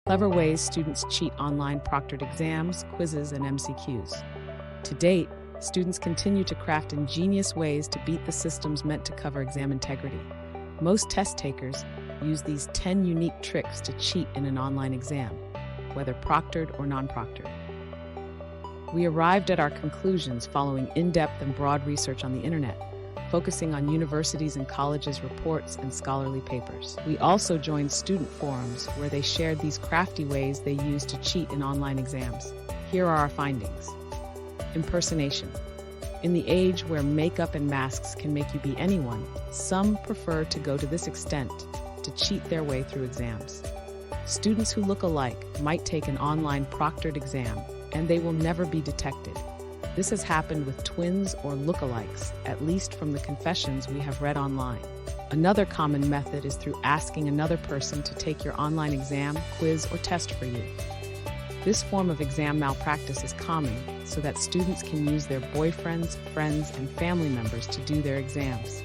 Clever ways students cheat online proctored exams, quizzes, and MCQs. To date, students continue to craft ingenious ways to beat the systems meant to cover exam integrity. Most test takers use these 10 unique tricks to cheat in an online exam, whether proctored or non-proctored. We arrived at our conclusions following in-depth and broad research on the internet, focusing on universities and colleges' reports and scholarly papers. We also joined student forums where they shared these crafty ways they use to cheat in online exams. Here are our findings. Impersonation. In the age where makeup and masks can make you be anyone, some prefer to go to this extent to cheat their way through exams. Students who look alike might take an online proctored exam, and they will never be detected. This has happened with twins or lookalikes, at least from the confessions we have read online. Another common method is through asking another person to take your online exam, quiz, or test for you. This form of exam malpractice is common so that students can use their boyfriends, friends, and family members to do their exams.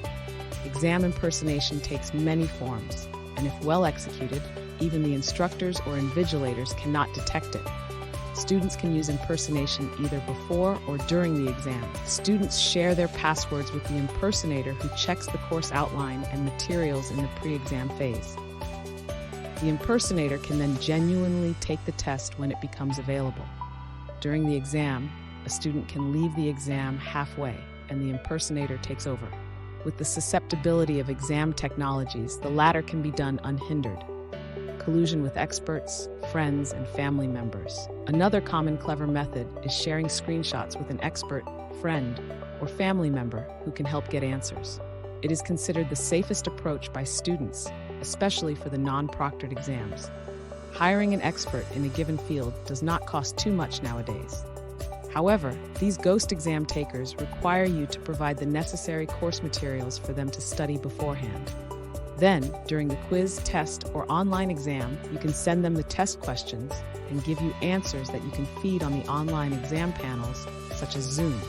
Exam impersonation takes many forms, and if well executed, even the instructors or invigilators cannot detect it. Students can use impersonation either before or during the exam. Students share their passwords with the impersonator who checks the course outline and materials in the pre-exam phase. The impersonator can then genuinely take the test when it becomes available. During the exam, a student can leave the exam halfway, and the impersonator takes over. With the susceptibility of exam technologies, the latter can be done unhindered. Collusion with experts, friends, and family members. Another common clever method is sharing screenshots with an expert, friend, or family member who can help get answers. It is considered the safest approach by students, especially for the non-proctored exams. Hiring an expert in a given field does not cost too much nowadays. However, these ghost exam takers require you to provide the necessary course materials for them to study beforehand. Then, during the quiz, test, or online exam, you can send them the test questions and give you answers that you can feed on the online exam panels, such as Zoom.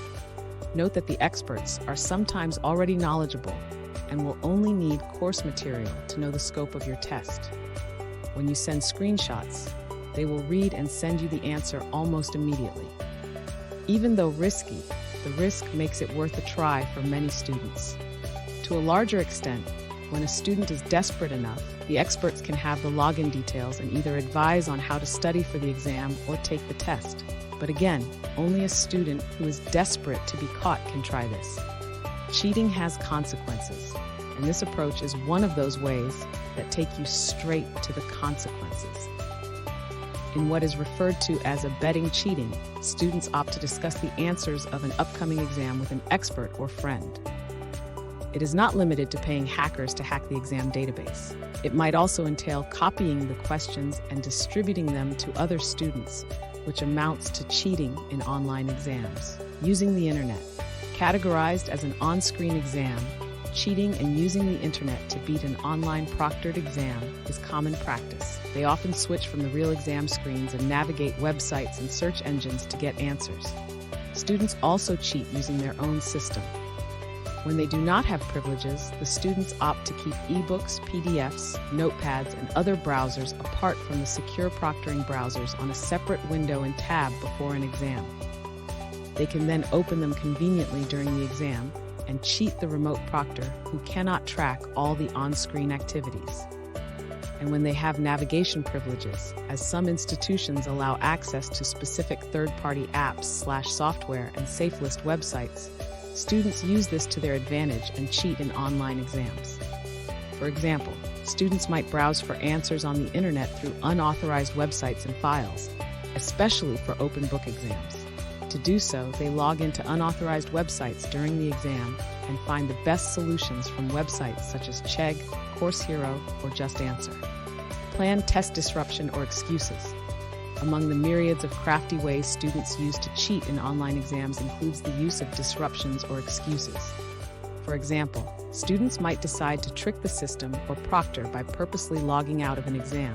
Note that the experts are sometimes already knowledgeable and will only need course material to know the scope of your test. When you send screenshots, they will read and send you the answer almost immediately. Even though risky, the risk makes it worth a try for many students. To a larger extent, when a student is desperate enough, the experts can have the login details and either advise on how to study for the exam or take the test. But again, only a student who is desperate to be caught can try this. Cheating has consequences, and this approach is one of those ways that take you straight to the consequences. In what is referred to as abetting cheating, students opt to discuss the answers of an upcoming exam with an expert or friend. It is not limited to paying hackers to hack the exam database. It might also entail copying the questions and distributing them to other students, which amounts to cheating in online exams. Using the internet. Categorized as an on-screen exam, cheating and using the internet to beat an online proctored exam is common practice. They often switch from the real exam screens and navigate websites and search engines to get answers. Students also cheat using their own system. When they do not have privileges, the students opt to keep ebooks, PDFs, notepads, and other browsers apart from the secure proctoring browsers on a separate window and tab before an exam. They can then open them conveniently during the exam and cheat the remote proctor who cannot track all the on-screen activities. And when they have navigation privileges, as some institutions allow access to specific third-party apps/software and safe list websites, students use this to their advantage and cheat in online exams. For example, students might browse for answers on the internet through unauthorized websites and files, especially for open book exams. To do so, they log into unauthorized websites during the exam and find the best solutions from websites such as Chegg, Course Hero, or Just Answer. Plan test disruption or excuses. Among the myriads of crafty ways students use to cheat in online exams includes the use of disruptions or excuses. For example, students might decide to trick the system or proctor by purposely logging out of an exam.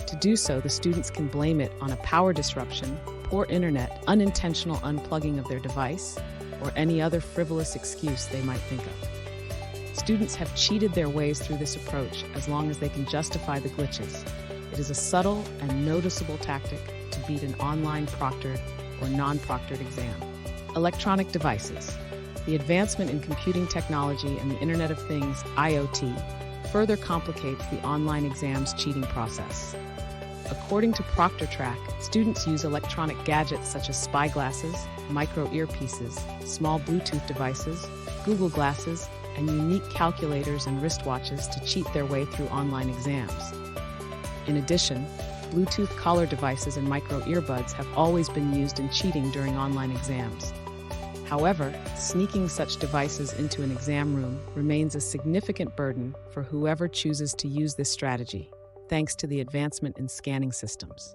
To do so, the students can blame it on a power disruption, poor internet, unintentional unplugging of their device, or any other frivolous excuse they might think of. Students have cheated their ways through this approach as long as they can justify the glitches. It is a subtle and noticeable tactic to beat an online proctored or non-proctored exam. Electronic devices. The advancement in computing technology and the Internet of Things, IoT, further complicates the online exams cheating process. According to Proctortrack, students use electronic gadgets such as spy glasses, micro earpieces, small Bluetooth devices, Google Glasses, and unique calculators and wristwatches to cheat their way through online exams. In addition, Bluetooth collar devices and micro earbuds have always been used in cheating during online exams. However, sneaking such devices into an exam room remains a significant burden for whoever chooses to use this strategy, thanks to the advancement in scanning systems.